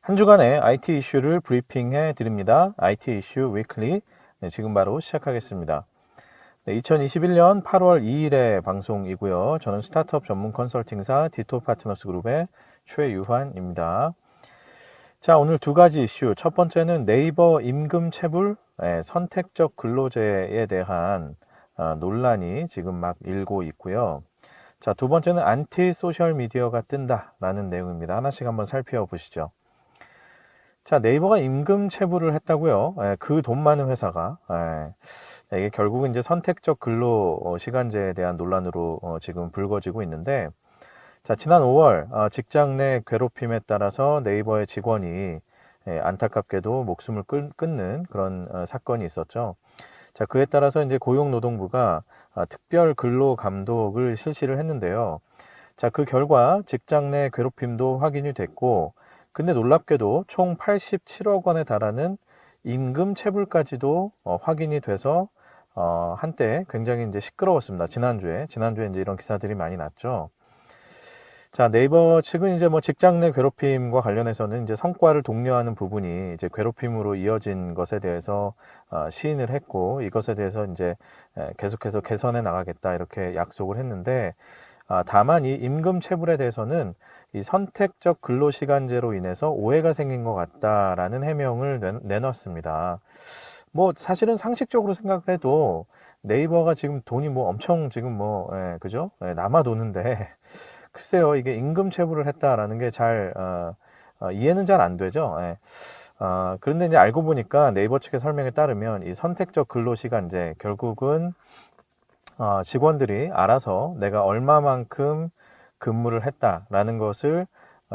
한 주간의 IT 이슈를 브리핑해 드립니다. IT 이슈 위클리. 네, 지금 바로 시작하겠습니다. 네, 2021년 8월 2일의 방송이고요. 저는 스타트업 전문 컨설팅사 디토 파트너스 그룹의 최유환입니다. 자, 오늘 두 가지 이슈. 첫 번째는 네이버 임금 체불 선택적 근로제에 대한 논란이 지금 막 일고 있고요. 자, 두 번째는 안티 소셜 미디어가 뜬다라는 내용입니다. 하나씩 한번 살펴보시죠. 자, 네이버가 임금 체불을 했다고요. 그 돈 많은 회사가. 이게 결국은 이제 선택적 근로 시간제에 대한 논란으로 지금 불거지고 있는데, 자, 지난 5월 직장 내 괴롭힘에 따라서 네이버의 직원이 안타깝게도 목숨을 끊는 그런 사건이 있었죠. 자, 그에 따라서 이제 고용노동부가 특별 근로 감독을 실시를 했는데요. 자, 그 결과 직장 내 괴롭힘도 확인이 됐고, 근데 놀랍게도 총 87억 원에 달하는 임금 체불까지도 확인이 돼서 한때 굉장히 이제 시끄러웠습니다. 지난주에 이제 이런 기사들이 많이 났죠. 자, 네이버 측은 이제 뭐 직장 내 괴롭힘과 관련해서는 이제 성과를 독려하는 부분이 이제 괴롭힘으로 이어진 것에 대해서 시인을 했고, 이것에 대해서 이제 계속해서 개선해 나가겠다 이렇게 약속을 했는데, 다만 이 임금 체불에 대해서는 이 선택적 근로시간제로 인해서 오해가 생긴 것 같다라는 해명을 내놨습니다. 뭐 사실은 상식적으로 생각을 해도 네이버가 지금 돈이 뭐 엄청 지금 뭐 그죠? 남아 도는데 글쎄요, 이게 임금 체불을 했다라는 게 잘 이해는 잘 안 되죠. 그런데 이제 알고 보니까 네이버 측의 설명에 따르면 이 선택적 근로시간제 결국은 직원들이 알아서 내가 얼마만큼 근무를 했다라는 것을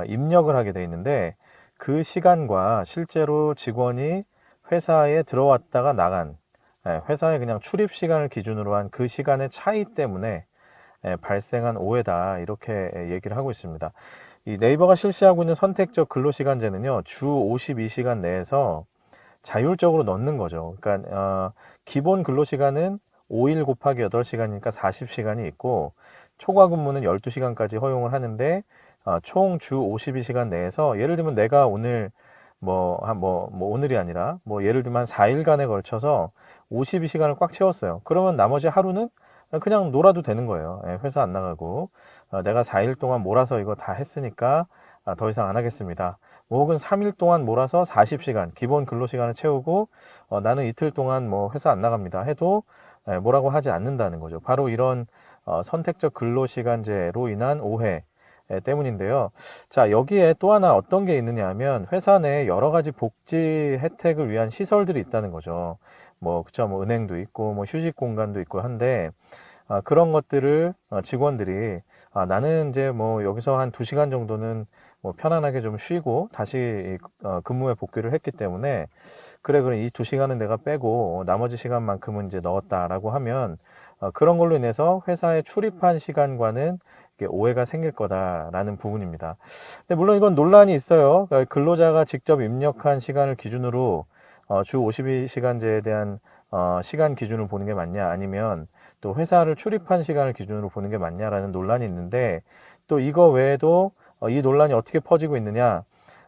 입력을 하게 돼 있는데, 그 시간과 실제로 직원이 회사에 들어왔다가 나간 회사에 그냥 출입 시간을 기준으로 한 그 시간의 차이 때문에 발생한 오해다 이렇게 얘기를 하고 있습니다. 이 네이버가 실시하고 있는 선택적 근로시간제는요, 주 52시간 내에서 자율적으로 넣는 거죠. 그러니까 기본 근로시간은 5일 곱하기 8시간이니까 40시간이 있고, 초과 근무는 12시간까지 허용을 하는데, 총 주 52시간 내에서 예를 들면 내가 오늘 오늘이 아니라 뭐 예를 들면 한 4일간에 걸쳐서 52시간을 꽉 채웠어요. 그러면 나머지 하루는 그냥 놀아도 되는 거예요. 회사 안 나가고 내가 4일 동안 몰아서 이거 다 했으니까 더 이상 안 하겠습니다. 뭐 혹은 3일 동안 몰아서 40시간 기본 근로시간을 채우고 나는 이틀 동안 뭐 회사 안 나갑니다 해도 뭐라고 하지 않는다는 거죠. 바로 이런 선택적 근로시간제로 인한 오해 때문인데요. 자, 여기에 또 하나 어떤 게 있느냐 하면 회사 내에 여러 가지 복지 혜택을 위한 시설들이 있다는 거죠. 뭐, 그쵸, 뭐, 은행도 있고, 뭐, 휴식 공간도 있고 한데, 그런 것들을 직원들이 나는 이제 뭐 여기서 한 2시간 정도는 뭐 편안하게 좀 쉬고 다시 근무에 복귀를 했기 때문에 그래 이 2시간은 내가 빼고 나머지 시간만큼은 이제 넣었다라고 하면 그런 걸로 인해서 회사에 출입한 시간과는 이게 오해가 생길 거다라는 부분입니다. 근데 물론 이건 논란이 있어요. 그러니까 근로자가 직접 입력한 시간을 기준으로 주 52시간제에 대한 시간 기준을 보는 게 맞냐, 아니면 또 회사를 출입한 시간을 기준으로 보는 게 맞냐라는 논란이 있는데, 또 이거 외에도 이 논란이 어떻게 퍼지고 있느냐,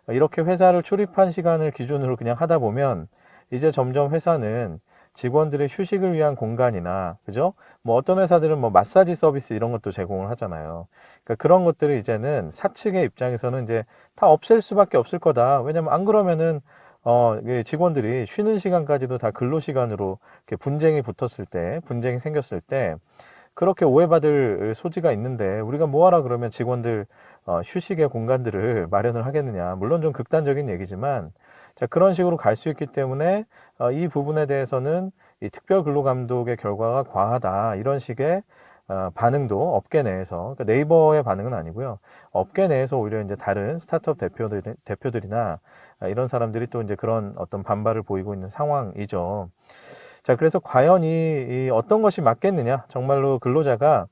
이렇게 회사를 출입한 시간을 기준으로 그냥 하다 보면 이제 점점 회사는 직원들의 휴식을 위한 공간이나, 그죠? 뭐 어떤 회사들은 뭐 마사지 서비스 이런 것도 제공을 하잖아요. 그러니까 그런 것들을 이제는 사측의 입장에서는 이제 다 없앨 수밖에 없을 거다. 왜냐면 안 그러면은 이게 직원들이 쉬는 시간까지도 다 근로 시간으로 이렇게 분쟁이 생겼을 때 그렇게 오해받을 소지가 있는데 우리가 뭐하라 그러면 직원들 휴식의 공간들을 마련을 하겠느냐. 물론 좀 극단적인 얘기지만 자, 그런 식으로 갈 수 있기 때문에 이 부분에 대해서는 이 특별근로감독의 결과가 과하다 이런 식의 반응도 업계 내에서, 그러니까 네이버의 반응은 아니고요. 업계 내에서 오히려 이제 다른 스타트업 대표들이나 이런 사람들이 또 이제 그런 어떤 반발을 보이고 있는 상황이죠. 자, 그래서 과연 이 어떤 것이 맞겠느냐? 정말로 근로자가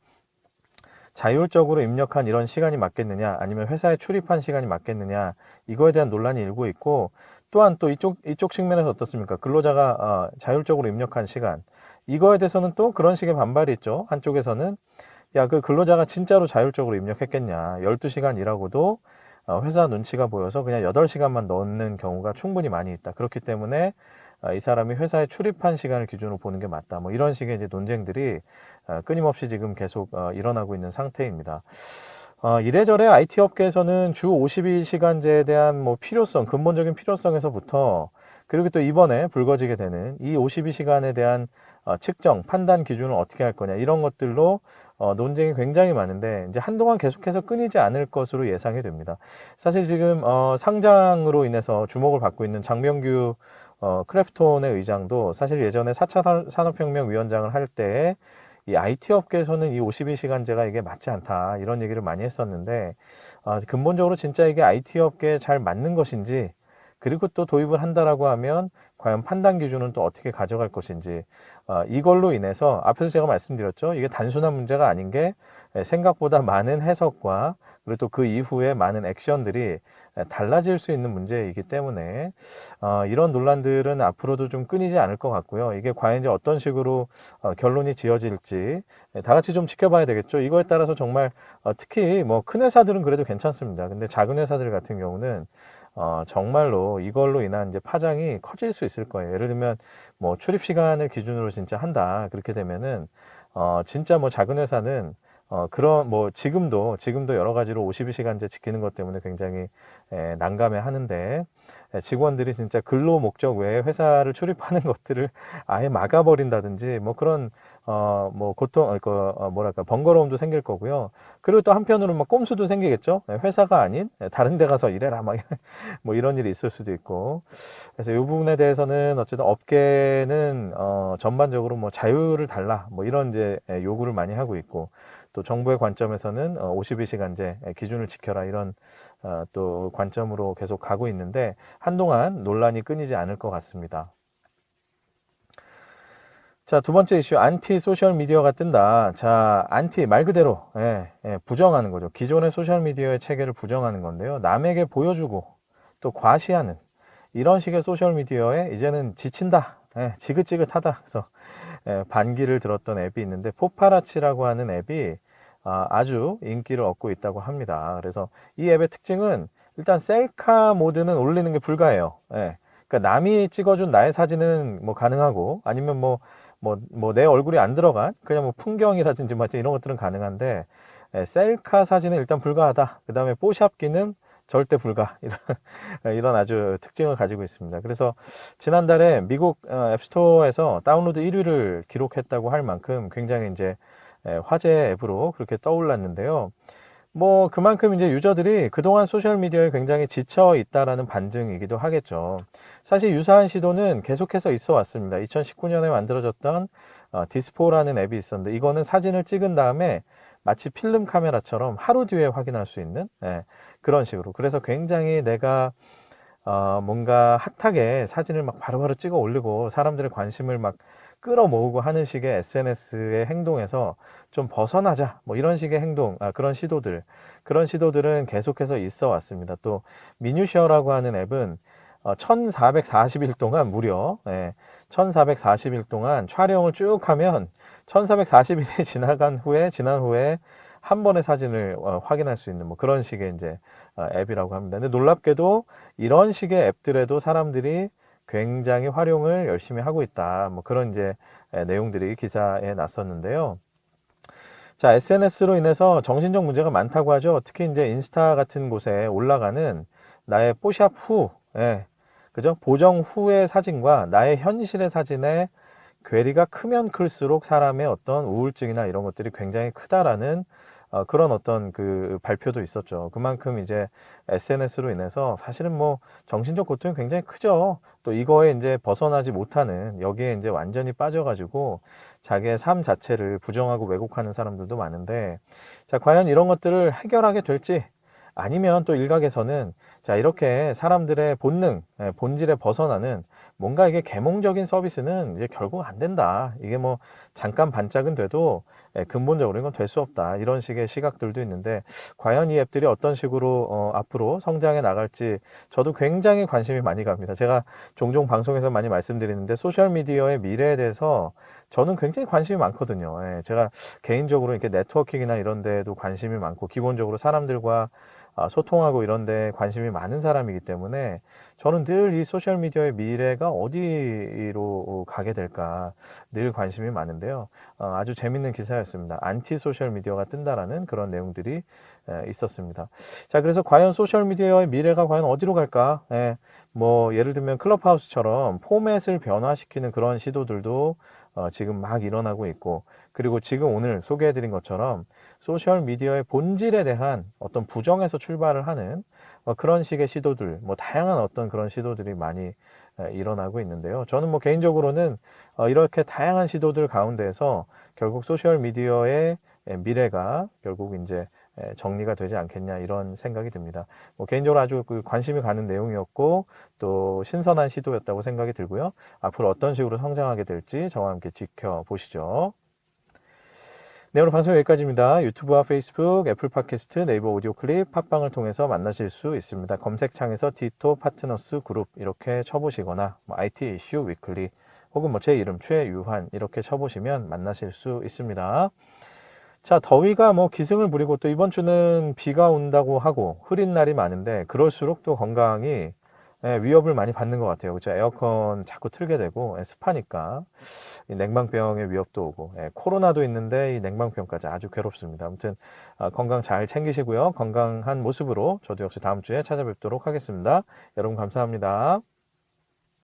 자율적으로 입력한 이런 시간이 맞겠느냐? 아니면 회사에 출입한 시간이 맞겠느냐? 이거에 대한 논란이 일고 있고, 또한 또 이쪽 측면에서 어떻습니까? 근로자가 자율적으로 입력한 시간. 이거에 대해서는 또 그런 식의 반발이 있죠. 한쪽에서는 야, 그 근로자가 진짜로 자율적으로 입력했겠냐? 12시간 일하고도 회사 눈치가 보여서 그냥 8시간만 넣는 경우가 충분히 많이 있다. 그렇기 때문에 이 사람이 회사에 출입한 시간을 기준으로 보는 게 맞다. 뭐 이런 식의 이제 논쟁들이 끊임없이 지금 계속 일어나고 있는 상태입니다. 이래저래 IT 업계에서는 주 52시간제에 대한 뭐 필요성, 근본적인 필요성에서부터 그리고 또 이번에 불거지게 되는 이 52시간에 대한 측정, 판단 기준을 어떻게 할 거냐 이런 것들로 논쟁이 굉장히 많은데 이제 한동안 계속해서 끊이지 않을 것으로 예상이 됩니다. 사실 지금 상장으로 인해서 주목을 받고 있는 장명규 크래프톤의 의장도 사실 예전에 4차 산업혁명 위원장을 할 때에 이 IT 업계에서는 이 52시간제가 이게 맞지 않다 이런 얘기를 많이 했었는데 근본적으로 진짜 이게 IT 업계에 잘 맞는 것인지 그리고 또 도입을 한다라고 하면 과연 판단 기준은 또 어떻게 가져갈 것인지 이걸로 인해서 앞에서 제가 말씀드렸죠. 이게 단순한 문제가 아닌 게 생각보다 많은 해석과 그리고 또 그 이후에 많은 액션들이 달라질 수 있는 문제이기 때문에 이런 논란들은 앞으로도 좀 끊이지 않을 것 같고요. 이게 과연 이제 어떤 식으로 결론이 지어질지 다 같이 좀 지켜봐야 되겠죠. 이거에 따라서 정말 특히 뭐 큰 회사들은 그래도 괜찮습니다. 근데 작은 회사들 같은 경우는 정말로 이걸로 인한 이제 파장이 커질 수 있을 거예요. 예를 들면 뭐 출입 시간을 기준으로 진짜 한다. 그렇게 되면은 진짜 뭐 작은 회사는 그런 뭐 지금도 여러 가지로 52시간제 지키는 것 때문에 굉장히 난감해 하는데 직원들이 진짜 근로 목적 외에 회사를 출입하는 것들을 아예 막아버린다든지 뭐 그런 뭐 고통 뭐랄까 번거로움도 생길 거고요. 그리고 또 한편으로 막 꼼수도 생기겠죠. 회사가 아닌 다른 데 가서 일해라 막 뭐 이런 일이 있을 수도 있고. 그래서 이 부분에 대해서는 어쨌든 업계는 전반적으로 뭐 자유를 달라 뭐 이런 이제 요구를 많이 하고 있고 또 정부의 관점에서는 52시간제 기준을 지켜라 이런 또 관점으로 계속 가고 있는데 한동안 논란이 끊이지 않을 것 같습니다. 자, 두 번째 이슈, 안티 소셜 미디어가 뜬다. 자, 안티 말 그대로 부정하는 거죠. 기존의 소셜 미디어의 체계를 부정하는 건데요. 남에게 보여주고 또 과시하는 이런 식의 소셜 미디어에 이제는 지친다. 지긋지긋하다. 그래서 반기를 들었던 앱이 있는데 포파라치라고 하는 앱이 아주 인기를 얻고 있다고 합니다. 그래서 이 앱의 특징은 일단 셀카 모드는 올리는 게 불가해요. 그러니까 남이 찍어준 나의 사진은 뭐 가능하고 아니면 뭐 내 얼굴이 안 들어간 그냥 뭐 풍경이라든지 뭐 이런 것들은 가능한데 셀카 사진은 일단 불가하다. 그 다음에 뽀샵 기능 절대 불가 이런 아주 특징을 가지고 있습니다. 그래서 지난달에 미국 앱스토어에서 다운로드 1위를 기록했다고 할 만큼 굉장히 이제 화제 앱으로 그렇게 떠올랐는데요. 뭐 그만큼 이제 유저들이 그동안 소셜미디어에 굉장히 지쳐 있다라는 반증이기도 하겠죠. 사실 유사한 시도는 계속해서 있어 왔습니다. 2019년에 만들어졌던 디스포라는 앱이 있었는데 이거는 사진을 찍은 다음에 마치 필름 카메라처럼 하루 뒤에 확인할 수 있는 그런 식으로. 그래서 굉장히 내가 뭔가 핫하게 사진을 막 바로바로 찍어 올리고 사람들의 관심을 막 끌어모으고 하는 식의 SNS의 행동에서 좀 벗어나자 뭐 이런 식의 행동 그런 시도들은 계속해서 있어 왔습니다. 또 미뉴셔라고 하는 앱은 1440일 동안 무려 1440일 동안 촬영을 쭉 하면 1440일이 지난 후에 한 번의 사진을 확인할 수 있는 뭐 그런 식의 이제 앱이라고 합니다. 근데 놀랍게도 이런 식의 앱들에도 사람들이 굉장히 활용을 열심히 하고 있다. 뭐 그런 이제 내용들이 기사에 났었는데요. 자, SNS로 인해서 정신적 문제가 많다고 하죠. 특히 이제 인스타 같은 곳에 올라가는 나의 뽀샵 후, 그죠? 보정 후의 사진과 나의 현실의 사진의 괴리가 크면 클수록 사람의 어떤 우울증이나 이런 것들이 굉장히 크다라는 그런 어떤 그 발표도 있었죠. 그만큼 이제 SNS로 인해서 사실은 뭐 정신적 고통이 굉장히 크죠. 또 이거에 이제 벗어나지 못하는 여기에 이제 완전히 빠져가지고 자기의 삶 자체를 부정하고 왜곡하는 사람들도 많은데 자, 과연 이런 것들을 해결하게 될지 아니면 또 일각에서는 자, 이렇게 사람들의 본능, 본질에 벗어나는 뭔가 이게 계몽적인 서비스는 이제 결국 안 된다. 이게 뭐 잠깐 반짝은 돼도 근본적으로 이건 될 수 없다. 이런 식의 시각들도 있는데 과연 이 앱들이 어떤 식으로 앞으로 성장해 나갈지 저도 굉장히 관심이 많이 갑니다. 제가 종종 방송에서 많이 말씀드리는데 소셜미디어의 미래에 대해서 저는 굉장히 관심이 많거든요. 제가 개인적으로 이렇게 네트워킹이나 이런 데에도 관심이 많고 기본적으로 사람들과 소통하고 이런 데 관심이 많은 사람이기 때문에 저는 늘 이 소셜미디어의 미래가 어디로 가게 될까 늘 관심이 많은데요. 아주 재밌는 기사였습니다. 안티 소셜미디어가 뜬다라는 그런 내용들이 있었습니다. 자, 그래서 과연 소셜미디어의 미래가 과연 어디로 갈까? 뭐 예를 들면 클럽하우스처럼 포맷을 변화시키는 그런 시도들도 지금 막 일어나고 있고, 그리고 지금 오늘 소개해드린 것처럼 소셜미디어의 본질에 대한 어떤 부정에서 출발을 하는 그런 식의 시도들, 뭐 다양한 어떤 그런 시도들이 많이 일어나고 있는데요. 저는 뭐 개인적으로는 이렇게 다양한 시도들 가운데에서 결국 소셜미디어의 미래가 결국 이제 정리가 되지 않겠냐 이런 생각이 듭니다. 뭐 개인적으로 아주 그 관심이 가는 내용이었고 또 신선한 시도였다고 생각이 들고요. 앞으로 어떤 식으로 성장하게 될지 저와 함께 지켜보시죠. 네, 오늘 방송 여기까지입니다. 유튜브와 페이스북, 애플 팟캐스트, 네이버 오디오 클립, 팟빵을 통해서 만나실 수 있습니다. 검색창에서 디토 파트너스 그룹 이렇게 쳐보시거나 IT 이슈 위클리 혹은 뭐 제 이름 최유환 이렇게 쳐보시면 만나실 수 있습니다. 자, 더위가 뭐 기승을 부리고 또 이번 주는 비가 온다고 하고 흐린 날이 많은데 그럴수록 또 건강이 위협을 많이 받는 것 같아요. 그렇죠? 에어컨 자꾸 틀게 되고 습하니까 이 냉방병의 위협도 오고 코로나도 있는데 이 냉방병까지 아주 괴롭습니다. 아무튼 건강 잘 챙기시고요. 건강한 모습으로 저도 역시 다음 주에 찾아뵙도록 하겠습니다. 여러분 감사합니다.